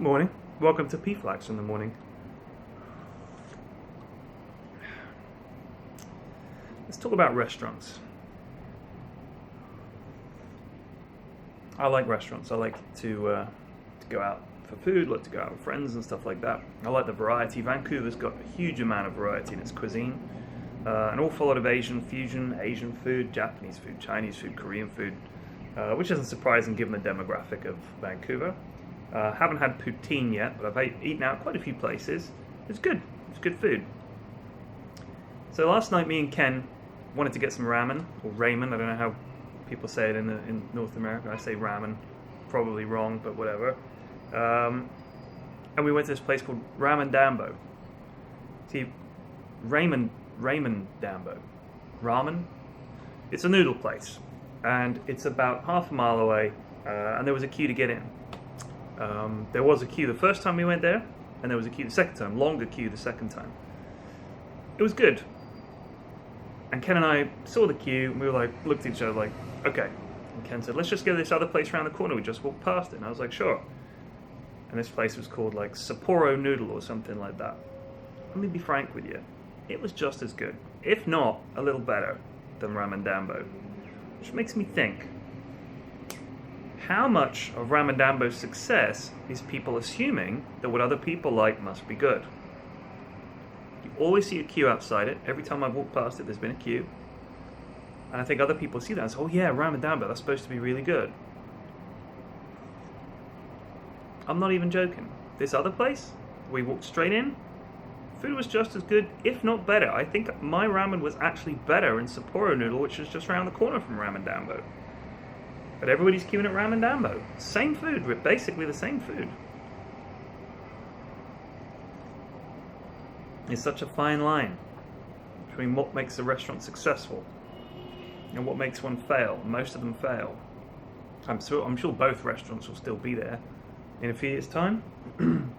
Morning. Welcome to PFlax in the morning. Let's talk about restaurants. I like restaurants. I like to go out for food, like to go out with friends and stuff like that. I like the variety. Vancouver's got a huge amount of variety in its cuisine. An awful lot of Asian fusion, Asian food, Japanese food, Chinese food, Korean food, which isn't surprising given the demographic of Vancouver. Haven't had poutine yet, but I've eaten out quite a few places. It's good. It's good food. So last night, me and Ken wanted to get some ramen, or ramen. I don't know how people say it in North America. I say ramen, probably wrong, but whatever. And we went to this place called Dambo. See, Ramen Dambo. Ramen? It's a noodle place, and it's about half a mile away, and there was a queue to get in. There was a queue the first time we went there, and there was a queue the second time, longer queue the second time. It was good. And Ken and I saw the queue, and we were like, looked at each other like, okay. And Ken said, let's just go to this other place around the corner. We just walked past it. And I was like, sure. And this place was called like Sapporo Noodle or something like that. Let me be frank with you. It was just as good, if not a little better, than Ramen Dambo. Which makes me think, how much of Ramen Dambo's success is people assuming that what other people like must be good? You always see a queue outside it. Every time I've walked past it, there's been a queue. And I think other people see that and say, oh yeah, Ramen Dambo, that's supposed to be really good. I'm not even joking. This other place, we walked straight in, food was just as good, if not better. I think my ramen was actually better in Sapporo Noodle, which is just around the corner from Ramen Dambo. But everybody's queuing at Ramen Dambo. Same food, basically the same food. It's such a fine line between what makes a restaurant successful and what makes one fail. Most of them fail. I'm sure both restaurants will still be there in a few years' time.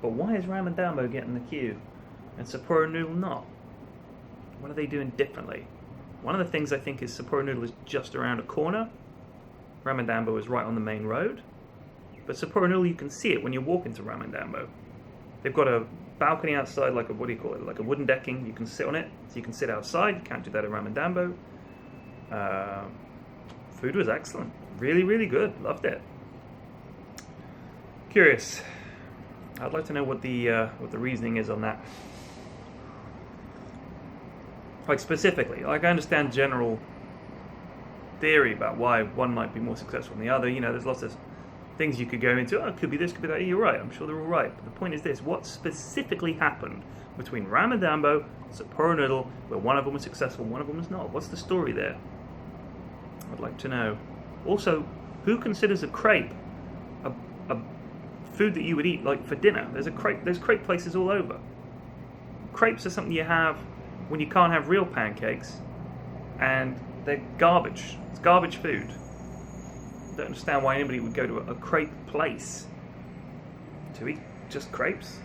But why is Ramen Dambo getting the queue and Sapporo Noodle not? What are they doing differently? One of the things I think is Sapporo Noodle is just around a corner. Ramen Dambo is right on the main road. But Sapporo Noodle, you can see it when you walk into Ramen Dambo. They've got a balcony outside, like a, what do you call it, like a wooden decking. You can sit on it, so you can sit outside. You can't do that at Ramen Dambo. Food was excellent. Really, really good. Loved it. Curious. I'd like to know what the reasoning is on that. Like specifically, like I understand general theory about why one might be more successful than the other. You know, there's lots of things you could go into. Oh, it could be this, could be that. You're right. I'm sure they're all right. But the point is this: what specifically happened between Ramen Dambo and Sapporo Noodle, where one of them was successful, one of them was not? What's the story there? I'd like to know. Also, who considers a crepe a food that you would eat like for dinner? There's crepe places all over. Crepes are something you have when you can't have real pancakes, and they're garbage. It's garbage food. I don't understand why anybody would go to a crepe place to eat just crepes.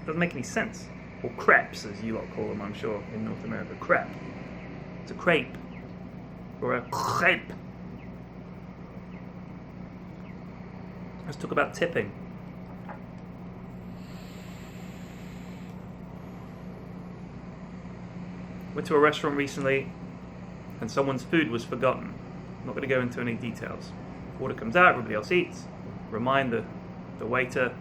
Doesn't make any sense. Or crepes, as you lot call them, I'm sure, in North America. Crepe. It's a crepe. Or a crepe. Let's talk about tipping. Went to a restaurant recently, and someone's food was forgotten. I'm not going to go into any details. Order comes out, everybody else eats. Remind the waiter,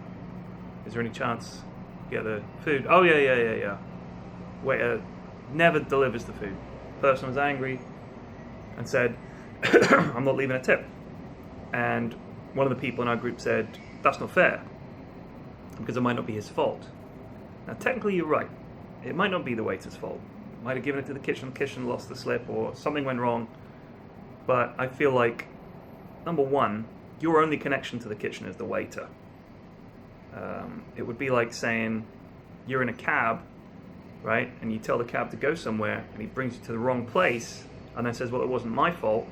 is there any chance you get the food? Oh yeah. Waiter never delivers the food. Person was angry and said, I'm not leaving a tip. And one of the people in our group said, that's not fair, because it might not be his fault. Now technically you're right. It might not be the waiter's fault. Might have given it to the kitchen lost the slip, or something went wrong. But I feel like, number one, your only connection to the kitchen is the waiter. It would be like saying you're in a cab, right, and you tell the cab to go somewhere, and he brings you to the wrong place, and then says, well, it wasn't my fault,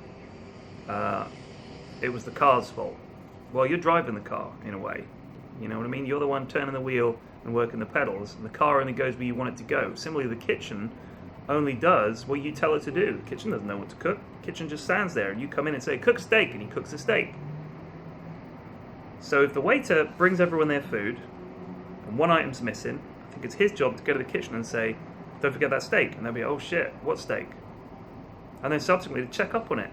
it was the car's fault. Well, you're driving the car, in a way. You know what I mean? You're the one turning the wheel and working the pedals, and the car only goes where you want it to go. Similarly, the kitchen only does what you tell it to do. The kitchen doesn't know what to cook. The kitchen just stands there, and you come in and say, cook a steak, and he cooks a steak. So if the waiter brings everyone their food and one item's missing, I think it's his job to go to the kitchen and say, don't forget that steak. And they'll be, oh shit, what steak? And then subsequently to check up on it.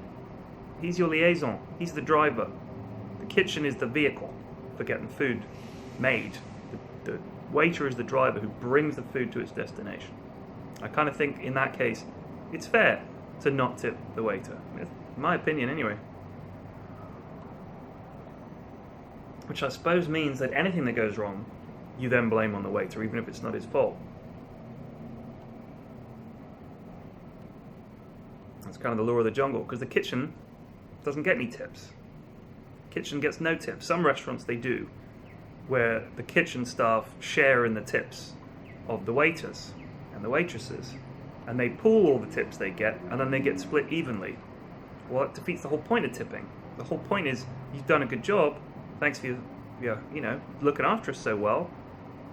He's your liaison. He's the driver. The kitchen is the vehicle for getting food made. The waiter is the driver who brings the food to its destination. I kind of think in that case, it's fair to not tip the waiter. In my opinion, anyway. Which I suppose means that anything that goes wrong, you then blame on the waiter, even if it's not his fault. That's kind of the law of the jungle, because the kitchen doesn't get any tips. Kitchen gets no tips. Some restaurants they do, where the kitchen staff share in the tips of the waiters and the waitresses, and they pool all the tips they get, and then they get split evenly. Well, it defeats the whole point of tipping. The whole point is you've done a good job. Thanks for your looking after us so well.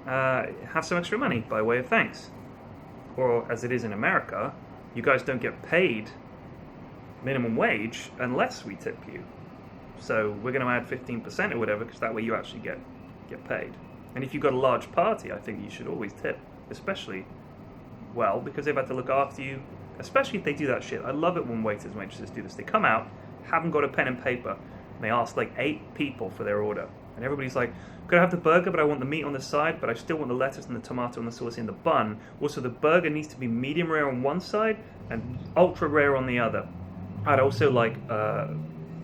Have some extra money by way of thanks. Or as it is in America, you guys don't get paid minimum wage unless we tip you. So we're going to add 15% or whatever, because that way you actually get paid. And if you've got a large party, I think you should always tip, especially well, because they've had to look after you, especially if they do that shit. I love it when waiters and waitresses do this. They come out, haven't got a pen and paper, and they ask like 8 people for their order. And everybody's like, gonna have the burger, but I want the meat on the side, but I still want the lettuce and the tomato and the sauce in the bun. Also, the burger needs to be medium rare on one side and ultra rare on the other. I'd also like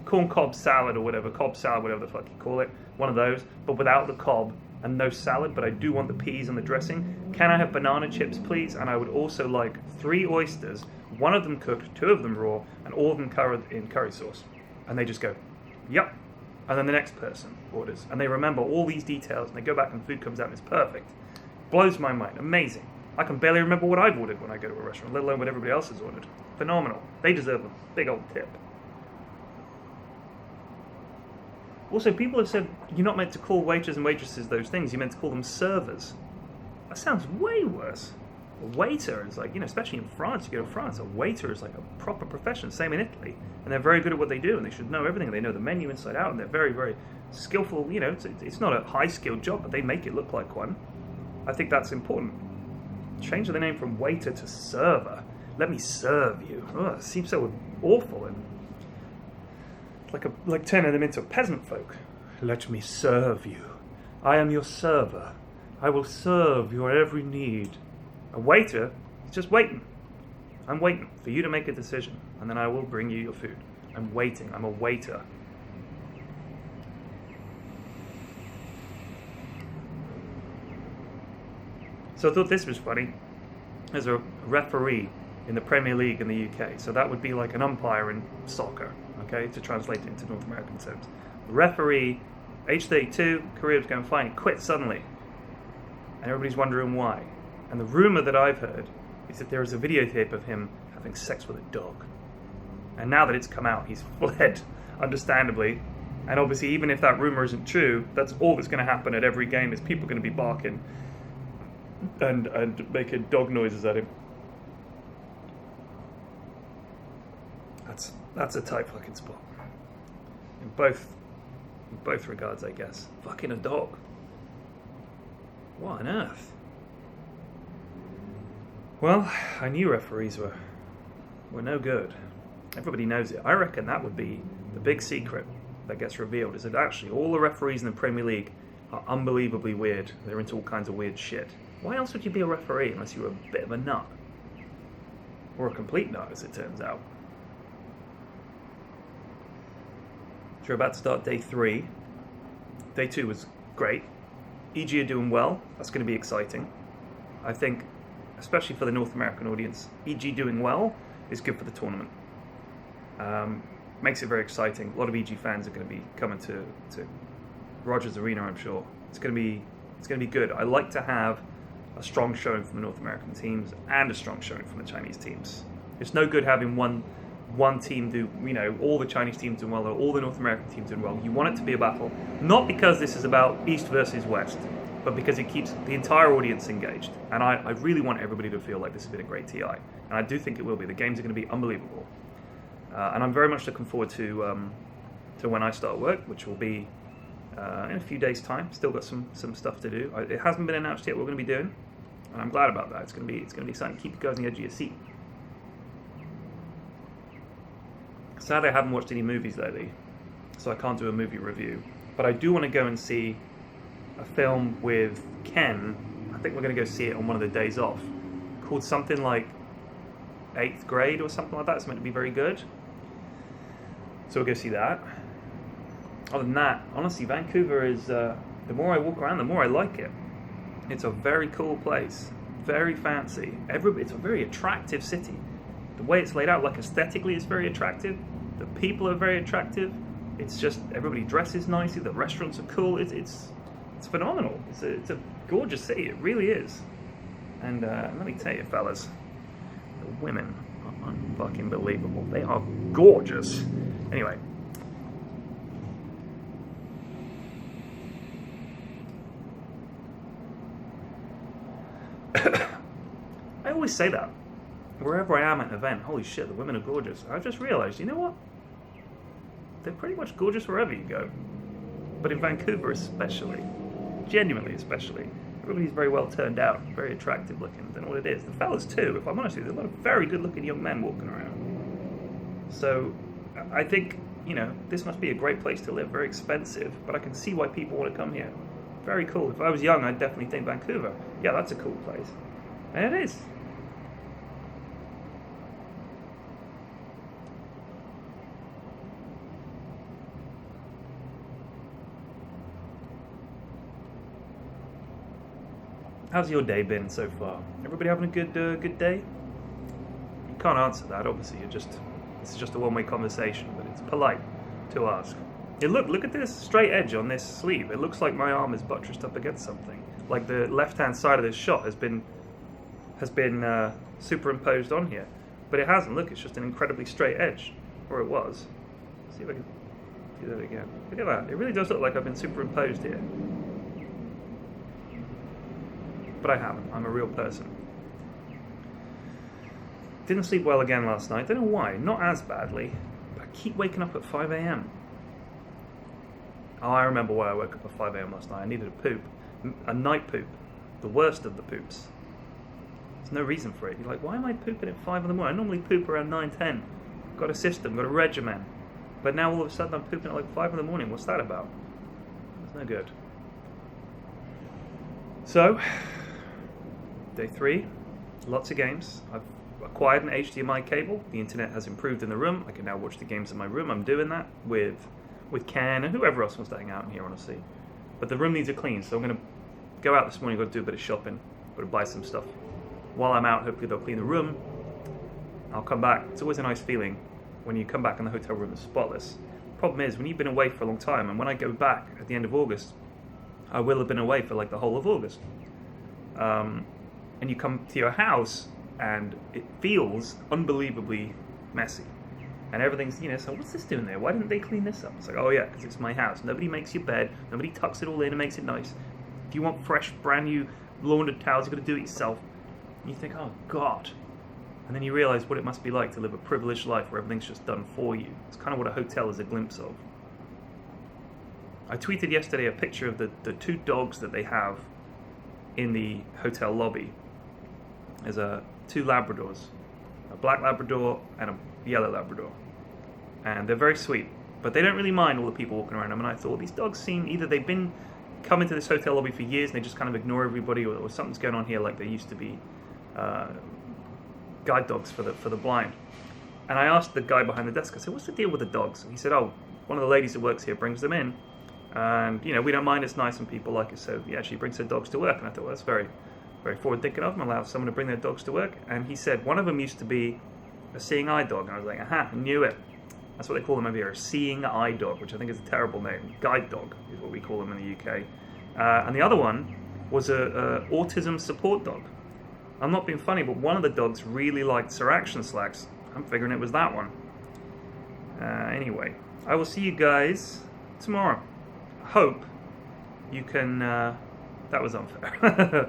corn cob salad or whatever, cob salad, whatever the fuck you call it, one of those, but without the cob and no salad, but I do want the peas and the dressing. Can I have banana chips, please? And I would also like 3 oysters, 1 of them cooked, 2 of them raw, and all of them covered in curry sauce. And they just go, yep. And then the next person orders, and they remember all these details, and they go back and food comes out and it's perfect. Blows my mind. Amazing. I can barely remember what I've ordered when I go to a restaurant, let alone what everybody else has ordered. Phenomenal. They deserve a big old tip. Also, people have said you're not meant to call waiters and waitresses those things. You're meant to call them servers. That sounds way worse. A waiter is like, especially in France, you go to France, a waiter is like a proper profession. Same in Italy. And they're very good at what they do, and they should know everything. They know the menu inside out, and they're very, very skillful. It's not a high-skilled job, but they make it look like one. I think that's important. Change the name from waiter to server. Let me serve you. It seems so awful and like turning them into peasant folk. Let me serve you. I am your server. I will serve your every need. A waiter is just waiting. I'm waiting for you to make a decision, and then I will bring you your food. I'm waiting. I'm a waiter. So I thought this was funny. There's a referee in the Premier League in the UK. So that would be like an umpire in soccer, okay, to translate it into North American terms. The referee, age 32, career was going fine, quit suddenly. And everybody's wondering why. And the rumor that I've heard is that there is a videotape of him having sex with a dog. And now that it's come out, he's fled, understandably. And obviously, even if that rumor isn't true, that's all that's going to happen at every game is people going to be barking and making dog noises at him. That's a tight fucking spot. In both regards, I guess. Fucking a dog. What on earth? Well, I knew referees were no good. Everybody knows it. I reckon that would be the big secret that gets revealed, is that actually all the referees in the Premier League are unbelievably weird. They're into all kinds of weird shit. Why else would you be a referee unless you were a bit of a nut? Or a complete nut, as it turns out. So we're about to start day 3. Day 2 was great. EG are doing well. That's going to be exciting. I think, especially for the North American audience, EG doing well is good for the tournament. Makes it very exciting. A lot of EG fans are going to be coming to Rogers Arena, I'm sure. It's going to be good. I like to have a strong showing from the North American teams and a strong showing from the Chinese teams. It's no good having one team do, all the Chinese teams doing well or all the North American teams doing well. You want it to be a battle, not because this is about East versus West, but because it keeps the entire audience engaged. And I really want everybody to feel like this has been a great TI. And I do think it will be. The games are going to be unbelievable. And I'm very much looking forward to when I start work, which will be in a few days' time. Still got some stuff to do. It hasn't been announced yet what we're going to be doing, and I'm glad about that. It's going to be exciting. Keep you guys on the edge of your seat. Sadly, I haven't watched any movies lately, so I can't do a movie review. But I do want to go and see a film with Ken. I think we're going to go see it on one of the days off, called something like 8th Grade or something like that. It's meant to be very good. So we'll go see that. Other than that, honestly, Vancouver is, the more I walk around, the more I like it. It's a very cool place. Very fancy. It's a very attractive city. The way it's laid out, like aesthetically, it's very attractive. The people are very attractive. It's just, everybody dresses nicely. The restaurants are cool. It's phenomenal. It's a gorgeous city. It really is. And let me tell you, fellas, the women are unfucking believable. They are gorgeous. Anyway. I always say that. Wherever I am at an event, holy shit, the women are gorgeous. I just realized, you know what? They're pretty much gorgeous wherever you go. But in Vancouver especially, genuinely especially, everybody's very well turned out, very attractive looking. I don't know what it is. The fellas too, if I'm honest with you, there's a lot of very good looking young men walking around. So I think, you know, this must be a great place to live, very expensive, but I can see why people want to come here. Very cool. If I was young, I'd definitely think Vancouver. Yeah, that's a cool place. And it is. How's your day been so far? Everybody having a good day? You can't answer that, obviously. This is just a one-way conversation, but it's polite to ask. Yeah, look at this straight edge on this sleeve. It looks like my arm is buttressed up against something. Like the left-hand side of this shot has been superimposed on here, but it hasn't. Look, it's just an incredibly straight edge, or it was. Let's see if I can do that again. Look at that. It really does look like I've been superimposed here. But I haven't. I'm a real person. Didn't sleep well again last night. Don't know why. Not as badly. But I keep waking up at 5 a.m. Oh, I remember why I woke up at 5 a.m. last night. I needed a poop. A night poop. The worst of the poops. There's no reason for it. You're like, why am I pooping at 5 in the morning? I normally poop around 9, 10. Got a system, got a regimen. But now all of a sudden I'm pooping at like 5 in the morning. What's that about? It's no good. So, day 3, lots of games. I've acquired an HDMI cable. The internet has improved in the room. I can now watch the games in my room. I'm doing that with Ken and whoever else wants to hang out in here, honestly. But the room needs a clean, so I'm going to go out this morning, got to do a bit of shopping, got to buy some stuff. While I'm out, hopefully they'll clean the room. I'll come back. It's always a nice feeling when you come back and the hotel room is spotless. Problem is, when you've been away for a long time, and when I go back at the end of August, I will have been away for like the whole of August. And you come to your house and it feels unbelievably messy. And everything's, you know, so what's this doing there? Why didn't they clean this up? It's like, oh yeah, because it's my house. Nobody makes your bed. Nobody tucks it all in and makes it nice. If you want fresh, brand new laundered towels, you've got to do it yourself. And you think, oh God. And then you realize what it must be like to live a privileged life where everything's just done for you. It's kind of what a hotel is a glimpse of. I tweeted yesterday a picture of the 2 dogs that they have in the hotel lobby. There's 2 Labradors, a black Labrador and a yellow Labrador. And they're very sweet, but they don't really mind all the people walking around them. And I thought, these dogs seem, either they've been coming to this hotel lobby for years and they just kind of ignore everybody, or something's going on here, like there used to be guide dogs for the blind. And I asked the guy behind the desk, I said, what's the deal with the dogs? And he said, oh, one of the ladies that works here brings them in. And, you know, we don't mind, it's nice when people like it, so he actually brings their dogs to work. And I thought, well, that's very, very forward-thinking of them, allow someone to bring their dogs to work. And he said one of them used to be a seeing eye dog. And I was like, aha, I knew it. That's what they call them over here, a seeing eye dog, which I think is a terrible name. Guide dog is what we call them in the UK. And the other one was a autism support dog. I'm not being funny, but one of the dogs really liked Sir Action Slacks. I'm figuring it was that one. Anyway, I will see you guys tomorrow. Hope you can, that was unfair.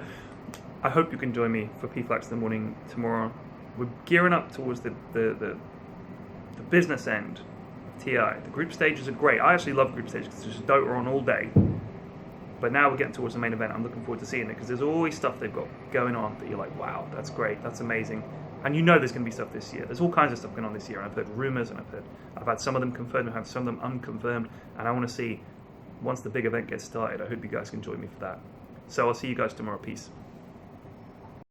I hope you can join me for PFlax in the morning tomorrow. We're gearing up towards the business end of TI. The group stages are great. I actually love group stages because there's just Dota on all day. But now we're getting towards the main event. I'm looking forward to seeing it because there's always stuff they've got going on that you're like, wow, that's great, that's amazing. And you know there's going to be stuff this year. There's all kinds of stuff going on this year. And I've heard rumors, and I've had some of them confirmed, I've had some of them unconfirmed. And I want to see, once the big event gets started, I hope you guys can join me for that. So I'll see you guys tomorrow. Peace.